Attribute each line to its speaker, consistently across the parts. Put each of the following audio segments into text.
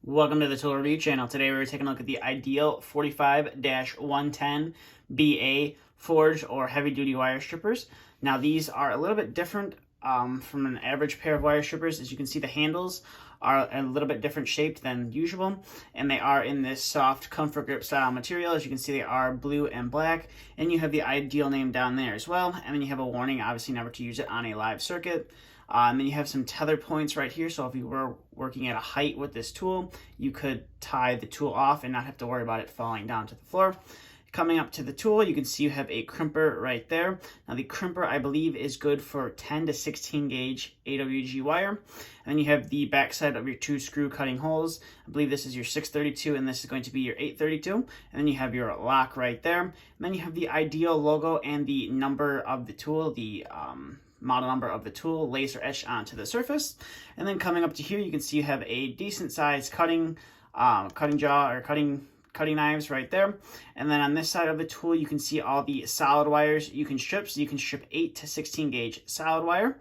Speaker 1: Welcome to the Tool Review channel. Today we're taking a look at the Ideal 45-110 BA forged or heavy duty wire strippers. Now these are a little bit different from an average pair of wire strippers. As you can see, the handles are a little bit different shaped than usual, and they are in this soft comfort grip style material. As you can see, they are blue and black, and you have the Ideal name down there as well, and then you have a warning, obviously never to use it on a live circuit. And then you have some tether points right here, so if you were working at a height with this tool, you could tie the tool off and not have to worry about it falling down to the floor. Coming up to the tool, you can see you have a crimper right there. Now the crimper, I believe, is good for 10 to 16 gauge AWG wire. And then you have the backside of your two screw cutting holes. I believe this is your 632 and this is going to be your 832. And then you have your lock right there. And then you have the Ideal logo and the number of the tool, the model number of the tool laser etched onto the surface. And then coming up to here, you can see you have a decent sized cutting jaw or cutting knives right there. And then on this side of the tool, you can see all the solid wires you can strip. So you can strip 8 to 16 gauge solid wire.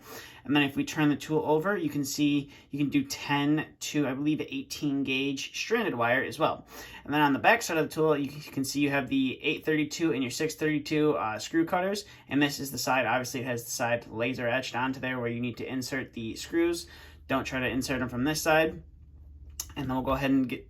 Speaker 1: And then if we turn the tool over, you can see you can do 10 to, I believe, 18 gauge stranded wire as well. And then on the back side of the tool, you can see you have the 832 and your 632 screw cutters. And this is the side, obviously it has the side laser etched onto there where you need to insert the screws. Don't try to insert them from this side. And then we'll go ahead and get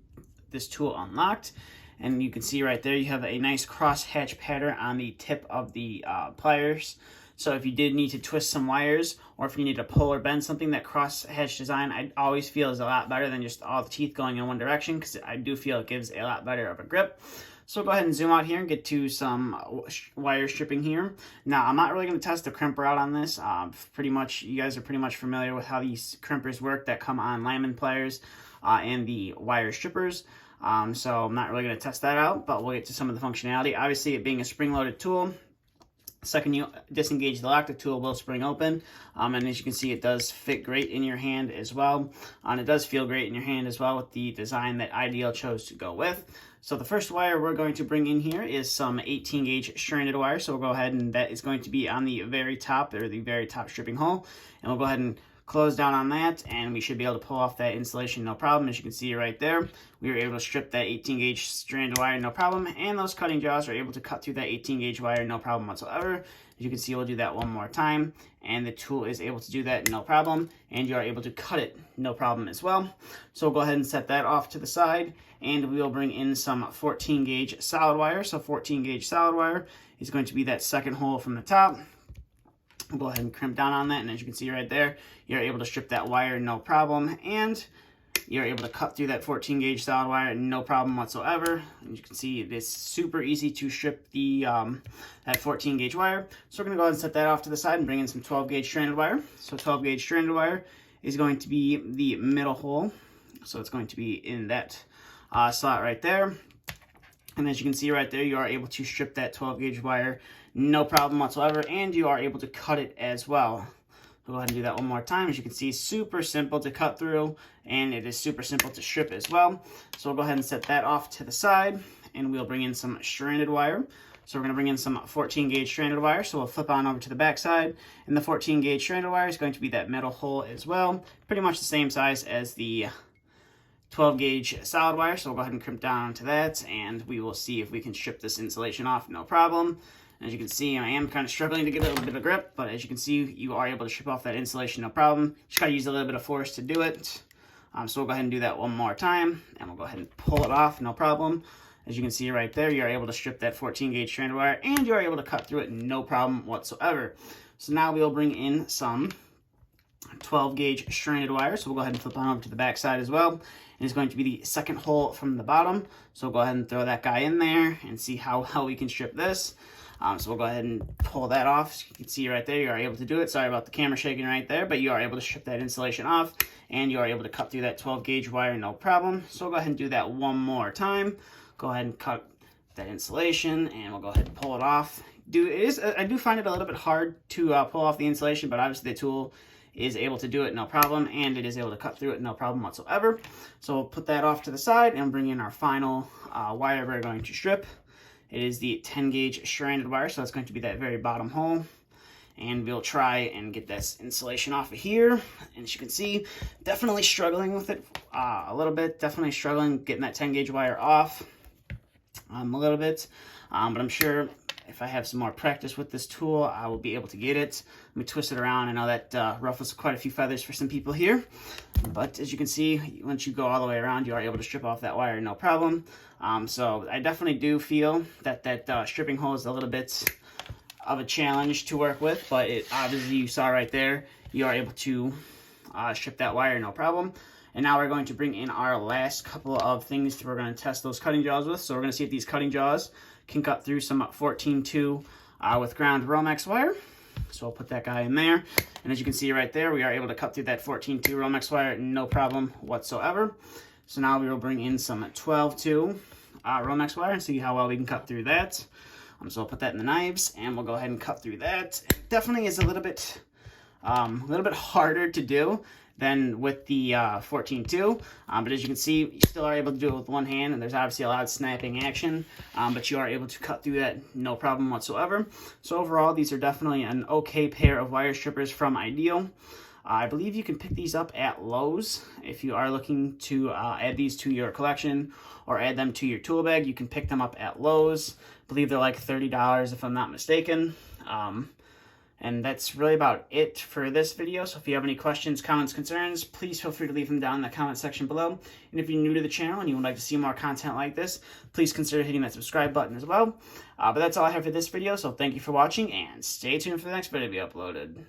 Speaker 1: this tool unlocked. And you can see right there you have a nice cross hatch pattern on the tip of the pliers. So if you did need to twist some wires, or if you need to pull or bend something, that cross hatch design I always feel is a lot better than just all the teeth going in one direction, because I do feel it gives a lot better of a grip. So go ahead and zoom out here and get to some wire stripping here. Now, I'm not really going to test the crimper out on this. Pretty much, you guys are pretty much familiar with how these crimpers work that come on lineman pliers and the wire strippers. So I'm not really going to test that out, but we'll get to some of the functionality. Obviously, it being a spring-loaded tool, second you disengage the lock, the tool will spring open. And as you can see, it does fit great in your hand as well. And it does feel great in your hand as well with the design that Ideal chose to go with. So the first wire we're going to bring in here is some 18 gauge stranded wire. So we'll go ahead and that is going to be on the very top, or the very top stripping hole. And we'll go ahead and close down on that, and we should be able to pull off that insulation no problem. As you can see right there, we were able to strip that 18 gauge stranded wire no problem, and those cutting jaws are able to cut through that 18 gauge wire no problem whatsoever. As you can see, we'll do that one more time, and the tool is able to do that no problem, and you are able to cut it no problem as well. So we'll go ahead and set that off to the side, and we will bring in some 14 gauge solid wire. So 14 gauge solid wire is going to be that second hole from the top. We'll go ahead and crimp down on that, and as you can see right there, you're able to strip that wire no problem, and you're able to cut through that 14 gauge solid wire no problem whatsoever. And you can see it is super easy to strip the that 14 gauge wire. So we're going to go ahead and set that off to the side and bring in some 12 gauge stranded wire. So 12 gauge stranded wire is going to be the middle hole, so it's going to be in that slot right there. And as you can see right there, you are able to strip that 12 gauge wire no problem whatsoever, and you are able to cut it as well. We'll go ahead and do that one more time. As you can see, super simple to cut through, and it is super simple to strip as well. So we'll go ahead and set that off to the side, and we'll bring in some stranded wire. So we're going to bring in some 14 gauge stranded wire. So we'll flip on over to the back side, and the 14 gauge stranded wire is going to be that middle hole as well. Pretty much the same size as the 12 gauge solid wire. So we'll go ahead and crimp down onto that, and we will see if we can strip this insulation off no problem. As you can see, I am kind of struggling to get a little bit of grip, but as you can see, you are able to strip off that insulation no problem. Just gotta use a little bit of force to do it. So we'll go ahead and do that one more time, and we'll go ahead and pull it off, no problem. As you can see right there, you're able to strip that 14 gauge stranded wire, and you're able to cut through it no problem whatsoever. So now we'll bring in some 12 gauge stranded wire. So we'll go ahead and flip on over to the back side as well. And it's going to be the second hole from the bottom. So we'll go ahead and throw that guy in there and see how we can strip this. So we'll go ahead and pull that off. So you can see right there, you are able to do it. Sorry about the camera shaking right there, but you are able to strip that insulation off, and you are able to cut through that 12 gauge wire no problem. So we'll go ahead and do that one more time. Go ahead and cut that insulation, and we'll go ahead and pull it off. I do find it a little bit hard to pull off the insulation, but obviously the tool is able to do it no problem, and it is able to cut through it no problem whatsoever. So we'll put that off to the side and bring in our final wire we're going to strip. It is the 10 gauge stranded wire, so that's going to be that very bottom hole. and we'll try and get this insulation off of here. And as you can see, definitely struggling with it a little bit, definitely struggling getting that 10 gauge wire off a little bit, but I'm sure if I have some more practice with this tool, I will be able to get it. Let me twist it around. I know that ruffles quite a few feathers for some people here, but as you can see, once you go all the way around, you are able to strip off that wire no problem. So I definitely do feel that stripping hole is a little bit of a challenge to work with, but it obviously, you saw right there, you are able to strip that wire no problem. And now we're going to bring in our last couple of things we're going to test those cutting jaws with. So we're going to see if these cutting jaws can cut through some 14-2 with ground Romex wire. So I'll put that guy in there. And as you can see right there, we are able to cut through that 14-2 Romex wire no problem whatsoever. So now we will bring in some 12-2 Romex wire and see how well we can cut through that. So I'll put that in the knives and we'll go ahead and cut through that. It definitely is a little bit harder to do than with the 14-2, but as you can see, you still are able to do it with one hand, and there's obviously a lot of snapping action, but you are able to cut through that no problem whatsoever. So overall, these are definitely an okay pair of wire strippers from Ideal. I believe you can pick these up at Lowe's if you are looking to add these to your collection or add them to your tool bag. You can pick them up at Lowe's. I believe they're like $30 if I'm not mistaken. And that's really about it for this video. So if you have any questions, comments, concerns, please feel free to leave them down in the comment section below. And if you're new to the channel and you would like to see more content like this, please consider hitting that subscribe button as well. But that's all I have for this video. So thank you for watching and stay tuned for the next video to be uploaded.